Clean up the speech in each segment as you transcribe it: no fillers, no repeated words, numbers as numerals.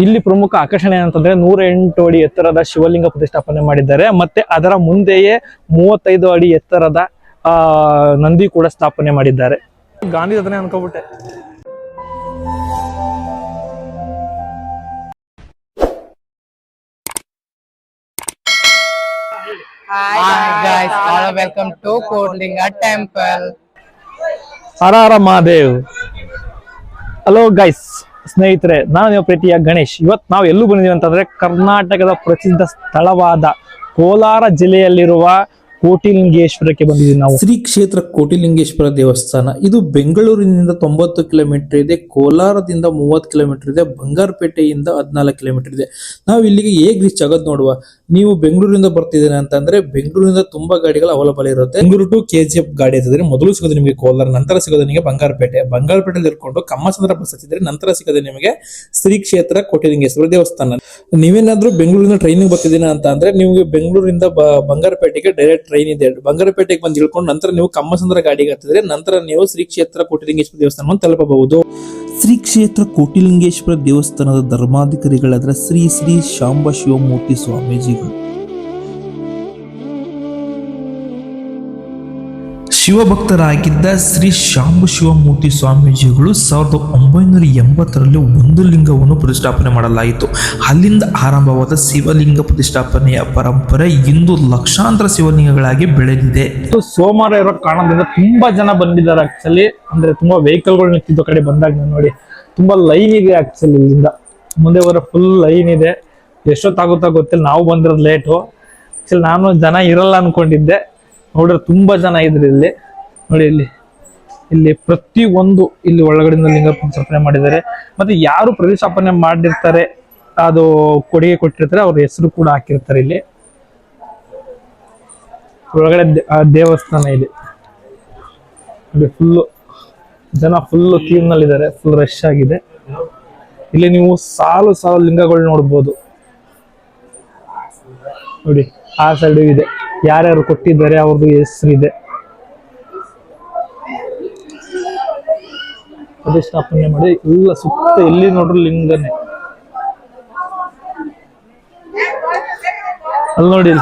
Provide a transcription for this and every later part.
ಇಲ್ಲಿ ಪ್ರಮುಖ ಆಕರ್ಷಣೆ ಏನಂತಂದ್ರೆ 108 ಅಡಿ ಎತ್ತರದ ಶಿವಲಿಂಗ ಪ್ರತಿಷ್ಠಾಪನೆ ಮಾಡಿದ್ದಾರೆ. ಮತ್ತೆ ಅದರ ಮುಂದೆಯೇ 35 ಅಡಿ ಎತ್ತರದ ನಂದಿ ಕೂಡ ಸ್ಥಾಪನೆ ಮಾಡಿದ್ದಾರೆ. ಗಾಂಧಿ ಅದನ್ನೇ ಅನ್ಕೋಬಿಟ್ಟೆ. Hi guys, all welcome to Kodlinga Temple. Har Har Mahadev. Hello guys, ಸ್ನೇಹಿತರೆ, ನಾನು ನಿಮ್ಮ ಪ್ರೀತಿಯ ಗಣೇಶ್. ಇವತ್ತು ನಾವು ಎಲ್ಲೂ ಬಂದಿದ್ದೀವಿ ಅಂತಂದ್ರೆ ಕರ್ನಾಟಕದ ಪ್ರಸಿದ್ಧ ಸ್ಥಳವಾದ ಕೋಲಾರ ಜಿಲ್ಲೆಯಲ್ಲಿರುವ ಕೋಟಿಲಿಂಗೇಶ್ವರಕ್ಕೆ ಬಂದಿದ್ದೀವಿ ನಾವು. ಶ್ರೀ ಕ್ಷೇತ್ರ ಕೋಟಿಲಿಂಗೇಶ್ವರ ದೇವಸ್ಥಾನ ಇದು ಬೆಂಗಳೂರಿನಿಂದ 90 ಕಿಲೋಮೀಟರ್ ಇದೆ, ಕೋಲಾರದಿಂದ 30 ಕಿಲೋಮೀಟರ್ ಇದೆ, ಬಂಗಾರಪೇಟೆಯಿಂದ 14 ಕಿಲೋಮೀಟರ್ ಇದೆ. ನಾವು ಇಲ್ಲಿಗೆ ಹೇಗೆ ರೀಚ್ ಆಗೋದು ನೋಡುವ. ನೀವು ಬೆಂಗಳೂರಿಂದ ಬರ್ತಿದ್ದೀರಾ ಅಂತಂದ್ರೆ ಬೆಂಗಳೂರಿನಿಂದ ತುಂಬಾ ಗಾಡಿಗಳು ಅವೈಲೇಬಲ್ ಇರುತ್ತೆ. ಬೆಂಗಳೂರು ಟು KGF ಗಾಡಿ ಹತ್ತಿದ್ರೆ ಮೊದಲು ಸಿಗೋದು ನಿಮಗೆ ಕೋಲಾರ, ನಂತರ ಸಿಗೋದು ನಿಮಗೆ ಬಂಗಾರಪೇಟೆಯಲ್ಲಿ ಇರ್ಕೊಂಡು ಕಮ್ಮಸಂದ್ರ ಬಸ್ ಹತ್ತಿದ್ರೆ ನಂತರ ಸಿಗೋದು ನಿಮಗೆ ಶ್ರೀ ಕ್ಷೇತ್ರ ಕೋಟಿಲಿಂಗೇಶ್ವರ ದೇವಸ್ಥಾನ. ನೀವೇನಾದ್ರೂ ಬೆಂಗಳೂರಿನ ಟ್ರೈನಿಗೆ ಬರ್ತಿದ್ದೀರಾ ಅಂತ ಅಂದ್ರೆ ನಿಮಗೆ ಬೆಂಗಳೂರಿಂದ ಬಂಗಾರಪೇಟೆಗೆ ಡೈರೆಕ್ಟ್ ಟ್ರೈನ್ ಇದೆ. ಬಂಗಾರಪೇಟೆಗೆ ಬಂದು ಇಳ್ಕೊಂಡು ನಂತರ ನೀವು ಕಮ್ಮಸಂದ್ರ ಗಾಡಿಗೆ ಹತ್ತಿದ್ರೆ ನಂತರ ನೀವು ಶ್ರೀ ಕ್ಷೇತ್ರ ಕೋಟಿಲಿಂಗೇಶ್ವರ ದೇವಸ್ಥಾನವನ್ನು ತಲುಪಬಹುದು. ಶ್ರೀ ಕ್ಷೇತ್ರ ಕೋಟಿಲಿಂಗೇಶ್ವರ ದೇವಸ್ಥಾನದ ಧರ್ಮಾಧಿಕಾರಿಗಳಾದ ಶ್ರೀ ಶ್ರೀ ಶಾಂಬ ಶಿವಮೂರ್ತಿ ಸ್ವಾಮೀಜಿಗಳು. ಶಿವಭಕ್ತರಾಗಿದ್ದ ಶ್ರೀ ಶಾಂಬ ಶಿವಮೂರ್ತಿ ಸ್ವಾಮೀಜಿಗಳು 1980ರಲ್ಲಿ ಒಂದು ಲಿಂಗವನ್ನು ಪ್ರತಿಷ್ಠಾಪನೆ ಮಾಡಲಾಯಿತು. ಅಲ್ಲಿಂದ ಆರಂಭವಾದ ಶಿವಲಿಂಗ ಪ್ರತಿಷ್ಠಾಪನೆಯ ಪರಂಪರೆ ಇಂದು ಲಕ್ಷಾಂತರ ಶಿವಲಿಂಗಗಳಾಗಿ ಬೆಳೆದಿದೆ. ಸೋಮವಾರ ಇರೋ ಕಾರಣದಿಂದ ತುಂಬಾ ಜನ ಬಂದಿದ್ದಾರೆ. ಆಕ್ಚುಲಿ ಅಂದ್ರೆ ತುಂಬಾ ವೆಹಿಕಲ್ಗಳು ನಿಂತಿದ್ದ ಕಡೆ ಬಂದಾಗ ನೋಡಿ ತುಂಬಾ ಲೈನ್ ಇದೆ. ಆಕ್ಚುಲಿ ಇಲ್ಲಿಂದ ಮುಂದೆ ಬರೋ ಫುಲ್ ಲೈನ್ ಇದೆ. ಎಷ್ಟೊತ್ತಾಗುತ್ತಾ ಗೊತ್ತಿಲ್ಲ, ನಾವು ಬಂದಿರೋದು ಲೇಟು. ಆಕ್ಚುಲಿ ನಾನು ಜನ ಇರಲ್ಲ ಅನ್ಕೊಂಡಿದ್ದೆ, ನೋಡ್ರೆ ತುಂಬಾ ಜನ ಇದ್ರು ಇಲ್ಲಿ. ನೋಡಿ ಇಲ್ಲಿ ಪ್ರತಿ ಒಂದು ಇಲ್ಲಿ ಒಳಗಡೆಯಿಂದ ಲಿಂಗ ಪ್ರತಿಷ್ಠಾಪನೆ ಮಾಡಿದ್ದಾರೆ. ಮತ್ತೆ ಯಾರು ಪ್ರತಿಷ್ಠಾಪನೆ ಮಾಡಿರ್ತಾರೆ, ಅದು ಕೊಡುಗೆ ಕೊಟ್ಟಿರ್ತಾರೆ, ಅವ್ರ ಹೆಸರು ಕೂಡ ಹಾಕಿರ್ತಾರೆ. ಇಲ್ಲಿ ಒಳಗಡೆ ದೇವಸ್ಥಾನ ಇದೆ ನೋಡಿ. ಫುಲ್ಲು ಜನ ಫುಲ್ಲು ಕ್ಯೂ ನಲ್ಲಿದ್ದಾರೆ, ಫುಲ್ ರಶ್ ಆಗಿದೆ. ಇಲ್ಲಿ ನೀವು ಸಾಲು ಲಿಂಗಗಳು ನೋಡ್ಬೋದು ನೋಡಿ. ಆ ಸೈಡು ಇದೆ, ಯಾರ್ಯಾರು ಕೊಟ್ಟಿದ್ದಾರೆ ಅವ್ರದ್ದು ಹೆಸರಿದೆ. ಪ್ರತಿಷ್ಠಾಪನೆ ಮಾಡಿ ಎಲ್ಲ ಸುತ್ತ ಎಲ್ಲಿ ನೋಡ್ರು ಲಿಂಗನೇ. ಅಲ್ಲಿ ನೋಡಿ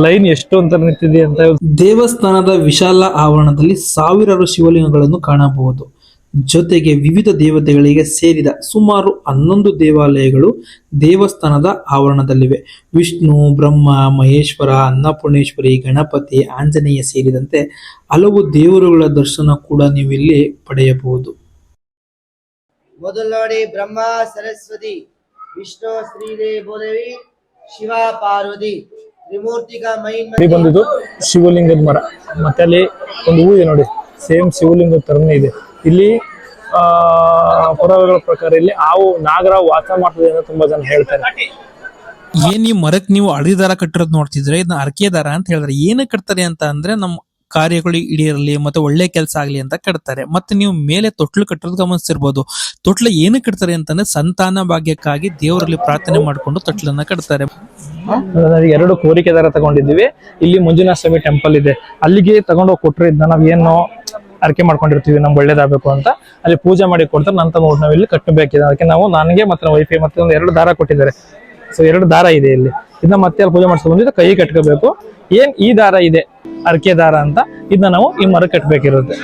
ಲೈನ್ ಎಷ್ಟು ಅಂತ ನಿಂತಿದೆ ಅಂತ. ದೇವಸ್ಥಾನದ ವಿಶಾಲ ಆವರಣದಲ್ಲಿ ಸಾವಿರಾರು ಶಿವಲಿಂಗಗಳನ್ನು ಕಾಣಬಹುದು. ಜೊತೆಗೆ ವಿವಿಧ ದೇವತೆಗಳಿಗೆ ಸೇರಿದ ಸುಮಾರು 11 ದೇವಾಲಯಗಳು ದೇವಸ್ಥಾನದ ಆವರಣದಲ್ಲಿವೆ. ವಿಷ್ಣು, ಬ್ರಹ್ಮ, ಮಹೇಶ್ವರ, ಅನ್ನಪೂರ್ಣೇಶ್ವರಿ, ಗಣಪತಿ, ಆಂಜನೇಯ ಸೇರಿದಂತೆ ಹಲವು ದೇವರುಗಳ ದರ್ಶನ ಕೂಡ ನೀವು ಇಲ್ಲಿ ಪಡೆಯಬಹುದು. ಮೊದಲು ನೋಡಿ ಬ್ರಹ್ಮ ಸರಸ್ವತಿ, ವಿಷ್ಣು ಶ್ರೀದೇವಿ, ಶಿವ ಪಾರ್ವತಿ, ತ್ರಿಮೂರ್ತಿಗ ಬಂದಿದ್ದು ಶಿವಲಿಂಗದ ಮರ. ಮತ್ತೆ ಅಲ್ಲಿ ಒಂದು ಹೂ ಇದೆ ನೋಡಿ, ಸೇಮ್ ಶಿವಲಿಂಗದ ತರನೇ ಇದೆ. ಇಲ್ಲಿ ಪುರಾವೆಗಳ ಪ್ರಕಾರ ಇಲ್ಲಿ ಹಾವು ನಾಗರ ವಾಸ ಮಾಡ್ತದೆ ಅಂತ ತುಂಬಾ ಜನ ಹೇಳ್ತಾರೆ. ಏನ್ ಈ ಮರಕ್ಕೆ ನೀವು ಹಳದಿ ದಾರ ಕಟ್ಟಿರೋದು ನೋಡ್ತಿದ್ರೆ ಇದನ್ನ ಅರಕೆ ದಾರ ಅಂತ ಹೇಳಿದ್ರೆ ಏನಕ್ಕೆ ಕಟ್ತಾರೆ ಅಂತ ಅಂದ್ರೆ ನಮ್ಮ ಕಾರ್ಯಗಳು ಈಡೇರಲಿ ಮತ್ತೆ ಒಳ್ಳೆ ಕೆಲಸ ಆಗ್ಲಿ ಅಂತ ಕಟ್ತಾರೆ. ಮತ್ತೆ ನೀವು ಮೇಲೆ ತೊಟ್ಲು ಕಟ್ಟಿರೋದು ಗಮನಿಸಿರ್ಬೋದು. ತೊಟ್ಲು ಏನಕ್ಕೆ ಕಟ್ತಾರೆ ಅಂತಂದ್ರೆ ಸಂತಾನ ಭಾಗ್ಯಕ್ಕಾಗಿ ದೇವರಲ್ಲಿ ಪ್ರಾರ್ಥನೆ ಮಾಡ್ಕೊಂಡು ತೊಟ್ಲನ್ನ ಕಟ್ತಾರೆ. 2 ಕೋರಿಕೆ ದಾರ ತಗೊಂಡಿದ್ದೀವಿ. ಇಲ್ಲಿ ಮಂಜುನಾಥ ಸ್ವಾಮಿ ಟೆಂಪಲ್ ಇದೆ, ಅಲ್ಲಿಗೆ ತಗೊಂಡೋಗಿ ಕೊಟ್ರೆ ಇದನ್ನ ನಾವೇನು ಅರಕೆ ಮಾಡ್ಕೊಂಡಿರ್ತೀವಿ ನಮ್ಗೆ ಒಳ್ಳೇದಾಗಬೇಕು ಅಂತ, ಅಲ್ಲಿ ಪೂಜೆ ಮಾಡಿ ಕೊಡ್ತಾರೆ. ನಂತರ ನೋಡಿ ನಾವು ಇಲ್ಲಿ ಕಟ್ಟಬೇಕಿದೆ. ಅದಕ್ಕೆ ನನಗೆ ಮತ್ತೆ ವೈಫೈ ಮತ್ತೆ 2 ದಾರ ಕೊಟ್ಟಿದ್ದಾರೆ. ಸೊ 2 ದಾರ ಇದೆ ಇಲ್ಲಿ. ಇದನ್ನ ಮತ್ತೆ ಅಲ್ಲಿ ಪೂಜೆ ಮಾಡಿಸ್ಕೊಂಡು ಕೈ ಕಟ್ಕೋಬೇಕು. ಏನ್ ಈ ದಾರ ಇದೆ ಅರಕೆ ದಾರ ಅಂತ, ಇದನ್ನ ನಾವು ಈ ಮರ ಕಟ್ಟಬೇಕಿರುತ್ತೆ.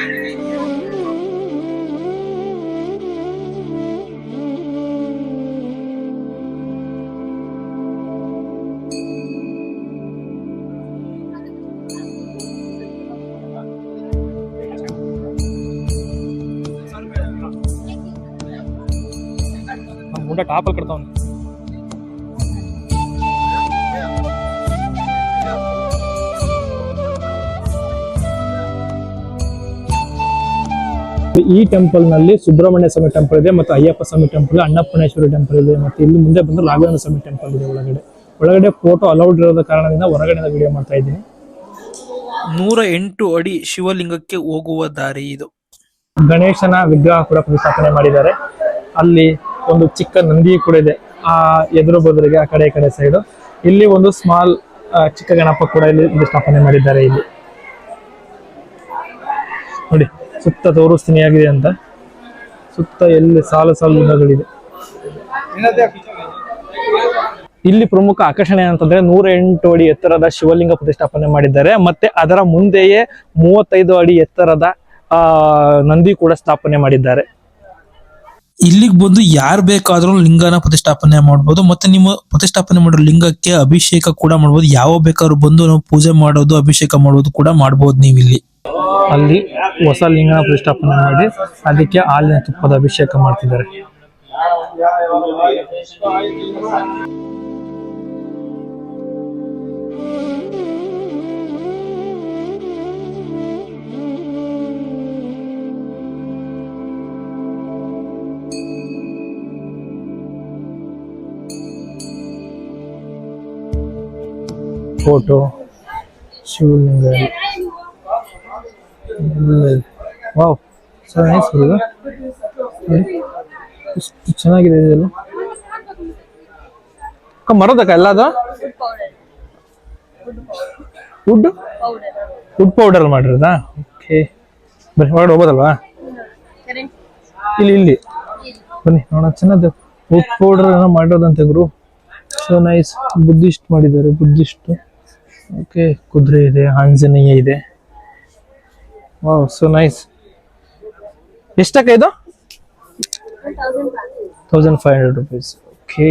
ಮುಂದೆ ಟಾಪಲ್ಲಿ ಕಟ್ತಾವ. ಈ ಟೆಂಪಲ್ ನಲ್ಲಿ ಸುಬ್ರಹ್ಮಣ್ಯ ಸ್ವಾಮಿ ಟೆಂಪಲ್ ಇದೆ, ಮತ್ತೆ ಅಯ್ಯಪ್ಪ ಸ್ವಾಮಿ ಟೆಂಪಲ್, ಅನ್ನಪೂರ್ಣೇಶ್ವರಿ ಟೆಂಪಲ್ ಇದೆ, ಮತ್ತೆ ಇಲ್ಲಿ ಮುಂದೆ ಬಂದ್ರೆ ರಾಘವೇಂದ್ರ ಸ್ವಾಮಿ ಟೆಂಪಲ್ ಇದೆ. ಒಳಗಡೆ ಫೋಟೋ ಅಲೌಡ್ ಇರೋದ ಕಾರಣದಿಂದ ಹೊರಗಡೆ ವಿಡಿಯೋ ಮಾಡ್ತಾ ಇದ್ದೀನಿ. 108 ಅಡಿ ಶಿವಲಿಂಗಕ್ಕೆ ಹೋಗುವ ದಾರಿ ಇದು. ಗಣೇಶನ ವಿಗ್ರಹ ಕೂಡ ಪ್ರತಿಷ್ಠಾಪನೆ ಮಾಡಿದ್ದಾರೆ. ಅಲ್ಲಿ ಒಂದು ಚಿಕ್ಕ ನಂದಿ ಕೂಡ ಇದೆ ಆ ಎದುರು ಬದುರಿಗೆ, ಆ ಕಡೆ ಸೈಡು. ಇಲ್ಲಿ ಒಂದು ಸ್ಮಾಲ್ ಚಿಕ್ಕ ಗಣಪ ಕೂಡ ಇಲ್ಲಿ ಪ್ರತಿಷ್ಠಾಪನೆ ಮಾಡಿದ್ದಾರೆ. ಇಲ್ಲಿ ನೋಡಿ ಸುತ್ತ ತೋರಿಸ್ತೀನಿ ಆಗಿದೆ ಅಂತ. ಸುತ್ತ ಎಲ್ಲಿ ಸಾಲು ಲಿಂಗಗಳಿದೆ. ಇಲ್ಲಿ ಪ್ರಮುಖ ಆಕರ್ಷಣೆ ಅಂತಂದ್ರೆ 108 ಅಡಿ ಎತ್ತರದ ಶಿವಲಿಂಗ ಪ್ರತಿಷ್ಠಾಪನೆ ಮಾಡಿದ್ದಾರೆ. ಮತ್ತೆ ಅದರ ಮುಂದೆಯೇ 35 ಅಡಿ ಎತ್ತರದ ನಂದಿ ಕೂಡ ಸ್ಥಾಪನೆ ಮಾಡಿದ್ದಾರೆ. ಇಲ್ಲಿಗೆ ಬಂದು ಯಾರು ಬೇಕಾದ್ರೂ ಲಿಂಗನ ಪ್ರತಿಷ್ಠಾಪನೆ ಮಾಡ್ಬೋದು. ಮತ್ತೆ ನಿಮ್ಮ ಪ್ರತಿಷ್ಠಾಪನೆ ಮಾಡೋ ಲಿಂಗಕ್ಕೆ ಅಭಿಷೇಕ ಕೂಡ ಮಾಡ್ಬೋದು. ಯಾವ ಬೇಕಾದ್ರೂ ಬಂದು ನಾವು ಪೂಜೆ ಮಾಡೋದು, ಅಭಿಷೇಕ ಮಾಡೋದು ಕೂಡ ಮಾಡ್ಬೋದು ನೀವು ಇಲ್ಲಿ. ಅಲ್ಲಿ ಹೊಸ ಲಿಂಗನ ಪ್ರತಿಷ್ಠಾಪನೆ ಮಾಡಿ ಅದಕ್ಕೆ ಹಾಲಿನ ತುಪ್ಪದ ಅಭಿಷೇಕ ಮಾಡ್ತಿದ್ದಾರೆ. ಫೋಟೋ ಶಿವಲಿಂಗ ವಾವ್, ಸೊ ನೈಸ್ ಹುಡುಗ, ಎಷ್ಟು ಚೆನ್ನಾಗಿದೆ ಇದೆಲ್ಲ. ಮರದಕ್ಕ ಎಲ್ಲ ಅದು ವುಡ್ ಪೌಡರ್ ಮಾಡಿರೋದಾ? ಓಕೆ, ಬನ್ನಿ ಹೊರಗಡೆ ಹೋಗೋದಲ್ವಾ? ಇಲ್ಲಿ ಬನ್ನಿ ನೋಡೋಣ. ಚೆನ್ನಾಗಿದೆ, ವುಡ್ ಪೌಡರ್ ಏನೋ ಮಾಡಿರೋದಂತೆ ಗುರು. So nice. ಬುದ್ಧಿಸ್ಟ್ ಮಾಡಿದ್ದಾರೆ, ಬುದ್ಧಿಸ್ಟ್. ಓಕೆ, ಕುದುರೆ ಇದೆ, ಆಂಜನೇಯ ಇದೆ. Wow, so nice. ಎಷ್ಟಕ್ಕ ಇದು? 1500 rupees. ಓಕೆ,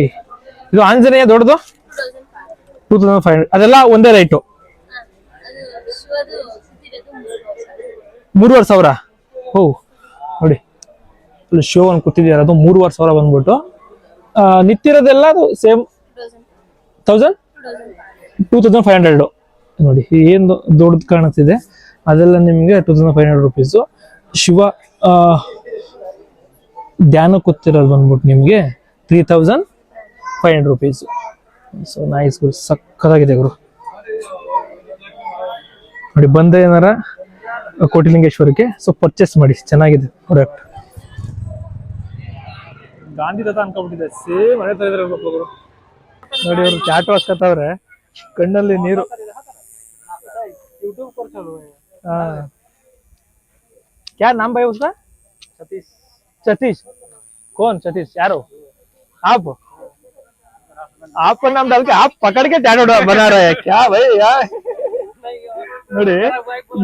ಇದು ಆಂಜನೇಯ ದೊಡ್ಡದು 2500. ಅದೆಲ್ಲ ಒಂದೇ ರೇಟು? 3500. ಓ ನೋಡಿ, ಅಲ್ಲಿ ಶೋ ಅನ್ನು ಕೂತಿದ್ಯಾರ, ಅದು 3500 ಬಂದ್ಬಿಟ್ಟು. ನಿತ್ತಿರೋದೆಲ್ಲ ಅದು ಸೇಮ್ 2500 ನೋಡಿ. ಏನು ದೊಡ್ಡದು ಕಾಣುತ್ತಿದೆ ಅದೆಲ್ಲ ನಿಮಗೆ 2500 rupees. ಶಿವ ಧ್ಯಾನ ಕೂತಿರೋದು ಬಂದ್ಬಿಟ್ಟು ನಿಮಗೆ 3500 rupees. ಸೊ ನೈಸ್ ಗುರು, ಸಕ್ಕತ್ತಾಗಿದೆ ಗುರು. ನೋಡಿ, ಬಂದ್ರೆ ಏನಾರ ಕೋಟಿಲಿಂಗೇಶ್ವರಕ್ಕೆ ಸೊ ಪರ್ಚೇಸ್ ಮಾಡಿ, ಚೆನ್ನಾಗಿದೆ ಪ್ರಾಡಕ್ಟ್. ಗಾಂಧಿ ತಾತ ಅನ್ಕೊಂಡ್ಬಿಟ್ಟಿದೆ, ಸೇಮ್ ಮನೆ ತರ ಇದ್ರೆ ಗುರು. ನೋಡಿ, ಅವ್ರು ಚಾಟ್ ಹಾಕತ್ತವ್ರೆ, ಕಣ್ಣಲ್ಲಿ ನೀರು. क्या नाम भाई उसका? सतीश. कौन सतीश? यारो आपका नाम डाल के आप पकड़ के टैटू बना रहे हैं क्या भाई यार? ನೋಡಿ,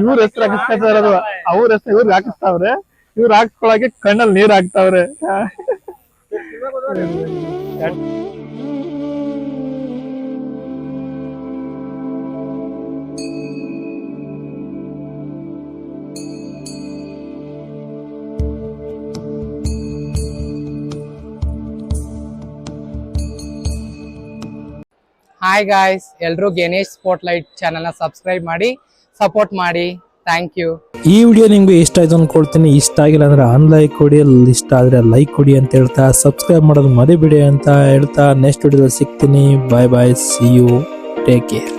ಇವ್ರ ಹೆಸರು ಹಾಕಿಸ್ತಾ ಇರೋದು, ಅವ್ರ ಹೆಸರು ಇವ್ರಿಗೆ ಹಾಕಿಸ್ತಾವ್ರೆ. ಇವ್ರು ಹಾಕ್ಸ್ಕೊಳಕ್ಕೆ ಕಣ್ಣಲ್ಲಿ ನೀರ್ ಹಾಕ್ತಾವ್ರೆ. ಹಾಯ್ ಗಾಯ್ಸ್, ಎಲ್ಲರೂ ಗಣೇಶ್ ಸ್ಪಾಟ್ಲೈಟ್ ಚಾನಲ್ನ ಸಬ್ಸ್ಕ್ರೈಬ್ ಮಾಡಿ ಸಪೋರ್ಟ್ ಮಾಡಿ. Thank you. ಈ ವಿಡಿಯೋ ನಿಮ್ಗೆ ಇಷ್ಟ ಆಯ್ತು ಅನ್ಕೊಳ್ತೀನಿ. ಇಷ್ಟ ಆಗಿಲ್ಲ ಅಂದ್ರೆ ಅನ್ಲೈಕ್ ಕೊಡಿ, ಇಷ್ಟ ಆದ್ರೆ ಲೈಕ್ ಕೊಡಿ ಅಂತ ಹೇಳ್ತಾ, ಸಬ್ಸ್ಕ್ರೈಬ್ ಮಾಡೋದು ಮರಿಬೇಡಿ ಅಂತ ಹೇಳ್ತಾ, ನೆಕ್ಸ್ಟ್ ವಿಡಿಯೋದಲ್ಲಿ ಸಿಗ್ತೀನಿ. ಬಾಯ್ ಬಾಯ್, ಸಿ ಯು, ಟೇಕ್ ಕೇರ್.